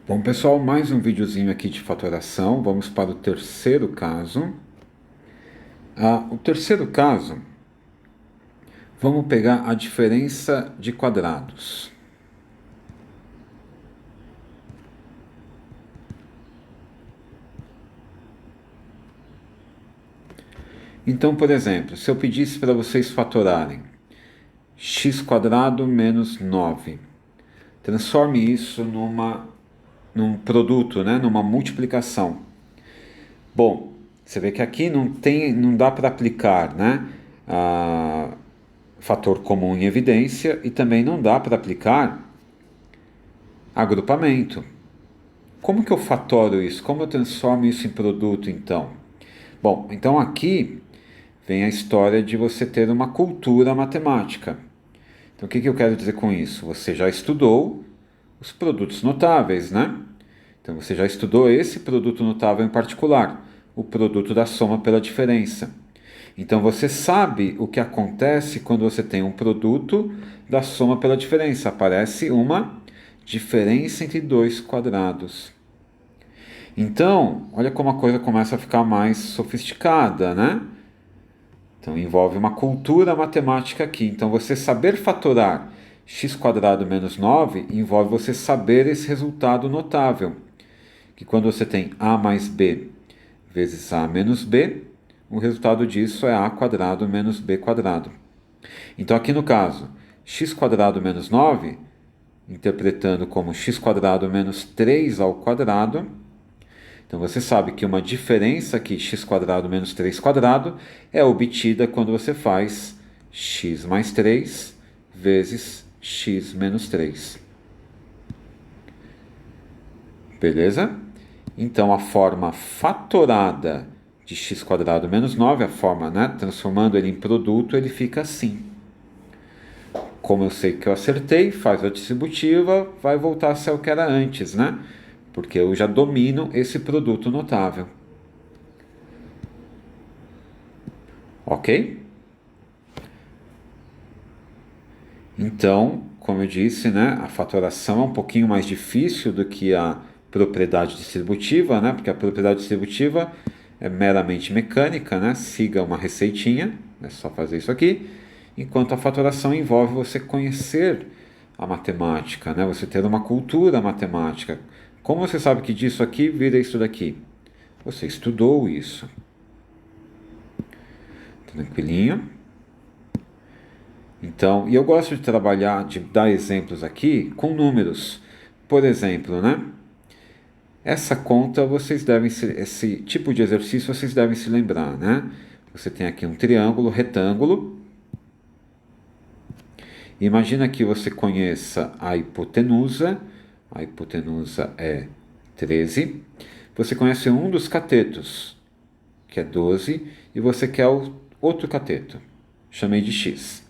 Bom, pessoal, mais um videozinho aqui de fatoração. Vamos para o terceiro caso. O terceiro caso, vamos pegar a diferença de quadrados. Então, por exemplo, se eu pedisse para vocês fatorarem x² menos 9, transforme isso num produto, né? Numa multiplicação. Bom, você vê que aqui não dá para aplicar, né? Fator comum em evidência e também não dá para aplicar agrupamento. Como que eu fatoro isso? Como eu transformo isso em produto, então? Bom, então aqui vem a história de você ter uma cultura matemática. Então, o que eu quero dizer com isso? Você já estudou os produtos notáveis, né? Então, você já estudou esse produto notável em particular, o produto da soma pela diferença. Então, você sabe o que acontece quando você tem um produto da soma pela diferença. Aparece uma diferença entre dois quadrados. Então, olha como a coisa começa a ficar mais sofisticada, né? Então, envolve uma cultura matemática aqui. Então, você saber fatorar x² menos 9 envolve você saber esse resultado notável. Que quando você tem a mais b vezes a menos b, o resultado disso é a² menos b². Então, aqui no caso, x² menos 9, interpretando como x² menos 3 ao quadrado. Então você sabe que uma diferença aqui, x² menos 3² é obtida quando você faz x mais 3 vezes x menos 3. Beleza? Então a forma fatorada de x² menos 9, a forma, né, transformando ele em produto, ele fica assim. Como eu sei que eu acertei, faz a distributiva, vai voltar a ser o que era antes, né? Porque eu já domino esse produto notável. Ok? Então, como eu disse, né, a fatoração é um pouquinho mais difícil do que a propriedade distributiva, né? Porque a propriedade distributiva é meramente mecânica, né? Siga uma receitinha, é só fazer isso aqui. Enquanto a fatoração envolve você conhecer a matemática, né? Você ter uma cultura matemática. Como você sabe que disso aqui vira isso daqui? Você estudou isso. Tranquilinho? Então, e eu gosto de trabalhar, de dar exemplos aqui com números. Por exemplo, né? Essa conta vocês devem esse tipo de exercício vocês devem se lembrar, né? Você tem aqui um triângulo retângulo. Imagina que você conheça a hipotenusa. A hipotenusa é 13. Você conhece um dos catetos, que é 12, e você quer o outro cateto. Chamei de x.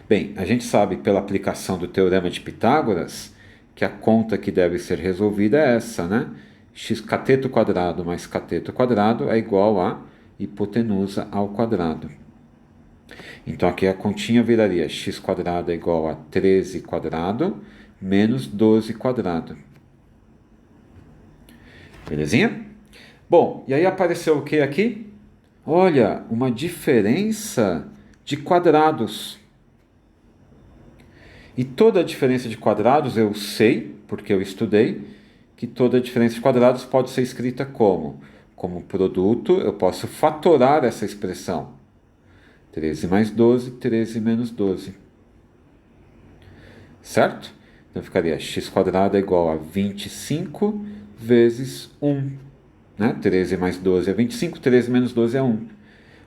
Bem, a gente sabe pela aplicação do teorema de Pitágoras que a conta que deve ser resolvida é essa, né? X cateto quadrado mais cateto quadrado é igual a hipotenusa ao quadrado. Então aqui a continha viraria x² é igual a 13 quadrado menos 12 quadrado. Belezinha? Bom, e aí apareceu o que aqui? Olha, uma diferença de quadrados. E toda a diferença de quadrados eu sei, porque eu estudei, que toda a diferença de quadrados pode ser escrita como? Como produto, eu posso fatorar essa expressão. 13 mais 12, 13 menos 12. Certo? Então ficaria x² é igual a 25 vezes 1. Né? 13 mais 12 é 25, 13 menos 12 é 1.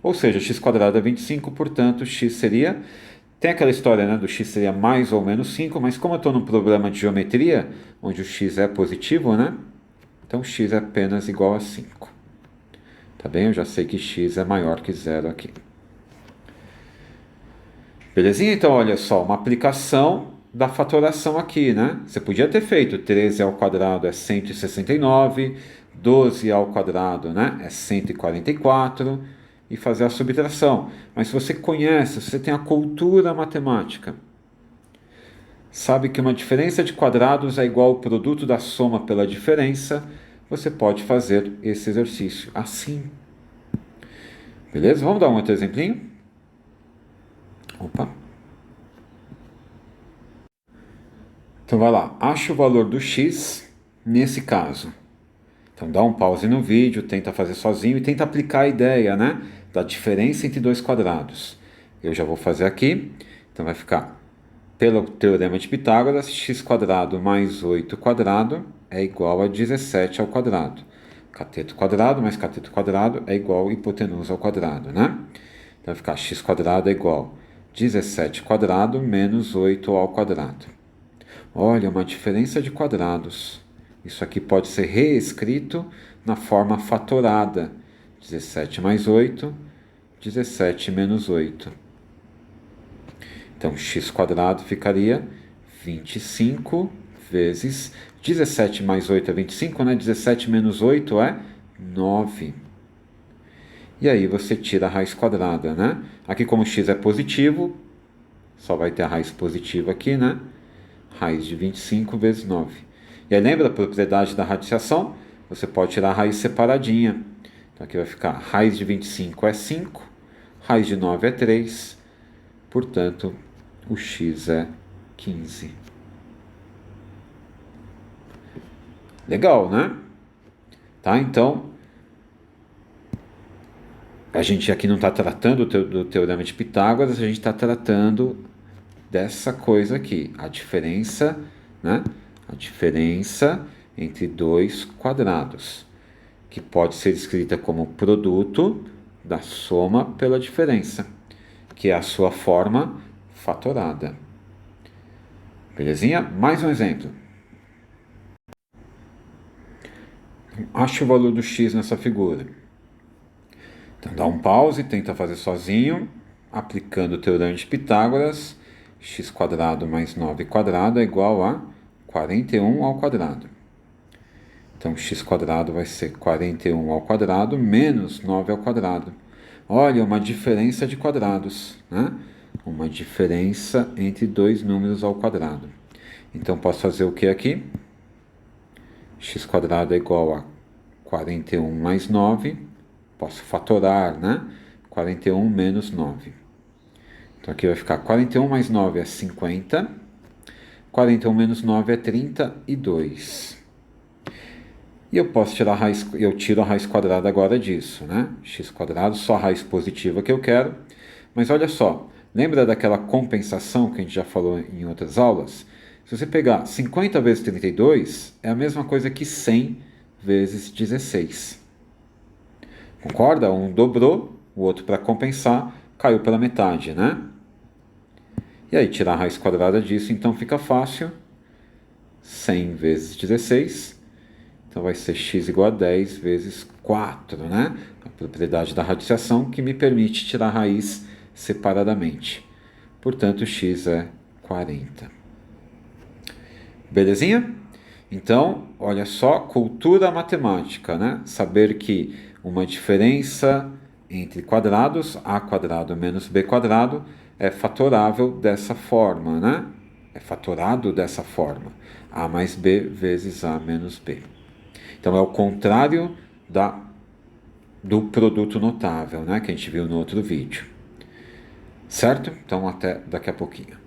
Ou seja, x² é 25, portanto, x seria... Tem aquela história, né, do x seria mais ou menos 5, mas como eu estou num problema de geometria, onde o x é positivo, né? Então x é apenas igual a 5. Tá bem? Eu já sei que x é maior que zero aqui. Belezinha? Então, olha só, uma aplicação da fatoração aqui, né? Você podia ter feito 13 ao quadrado é 169, 12 ao quadrado, né, é 144, e fazer a subtração. Mas se você conhece, se você tem a cultura matemática, sabe que uma diferença de quadrados é igual ao produto da soma pela diferença, você pode fazer esse exercício assim. Beleza? Vamos dar um outro exemplinho? Opa. Então vai lá, acha o valor do x nesse caso. Então dá um pause no vídeo, tenta fazer sozinho e tenta aplicar a ideia, né, da diferença entre dois quadrados. Eu já vou fazer aqui. Então vai ficar, pelo teorema de Pitágoras, x quadrado mais 8 quadrado é igual a 17 ao quadrado. Cateto quadrado mais cateto quadrado é igual a hipotenusa ao quadrado, né? Então vai ficar x quadrado é igual a 17 quadrado menos 8 ao quadrado. Olha, uma diferença de quadrados. Isso aqui pode ser reescrito na forma fatorada. 17 mais 8, 17 menos 8. Então, x quadrado ficaria 25 vezes 17 mais 8 é 25, né? 17 menos 8 é 9. E aí você tira a raiz quadrada, né? Aqui, como x é positivo, só vai ter a raiz positiva aqui, né? Raiz de 25 vezes 9. E aí lembra da propriedade da radiciação? Você pode tirar a raiz separadinha. Então aqui vai ficar raiz de 25 é 5, raiz de 9 é 3, portanto o x é 15. Legal, né? Tá, então a gente aqui não está tratando do teorema de Pitágoras, a gente está tratando dessa coisa aqui, a diferença, né? A diferença entre dois quadrados, que pode ser escrita como produto da soma pela diferença, que é a sua forma fatorada. Belezinha? Mais um exemplo. Ache o valor do x nessa figura. Então dá um pause, tenta fazer sozinho, aplicando o teorema de Pitágoras. X quadrado mais 9 quadrado é igual a 41 ao quadrado. Então, x quadrado vai ser 41 ao quadrado menos 9 ao quadrado. Olha, uma diferença de quadrados, né? Uma diferença entre dois números ao quadrado. Então, posso fazer o que aqui? X quadrado é igual a 41 mais 9. Posso fatorar, né? 41 menos 9. Então, aqui vai ficar 41 mais 9 é 50. 41 menos 9 é 32. E eu posso tirar a raiz, eu tiro a raiz quadrada agora disso, né? X quadrado, só a raiz positiva que eu quero. Mas olha só, lembra daquela compensação que a gente já falou em outras aulas? Se você pegar 50 vezes 32, é a mesma coisa que 100 vezes 16. Concorda? Um dobrou, o outro, para compensar, caiu pela metade, né? E aí, tirar a raiz quadrada disso, então fica fácil. 100 vezes 16. Então vai ser x igual a 10 vezes 4, né? A propriedade da radiciação que me permite tirar a raiz separadamente. Portanto, x é 40. Belezinha? Então, olha só, cultura matemática, né? Saber que uma diferença entre quadrados, a quadrado menos b quadrado, é fatorável dessa forma, né? É fatorado dessa forma. A mais b vezes a menos b. Então, é o contrário do produto notável, né, que a gente viu no outro vídeo. Certo? Então, até daqui a pouquinho.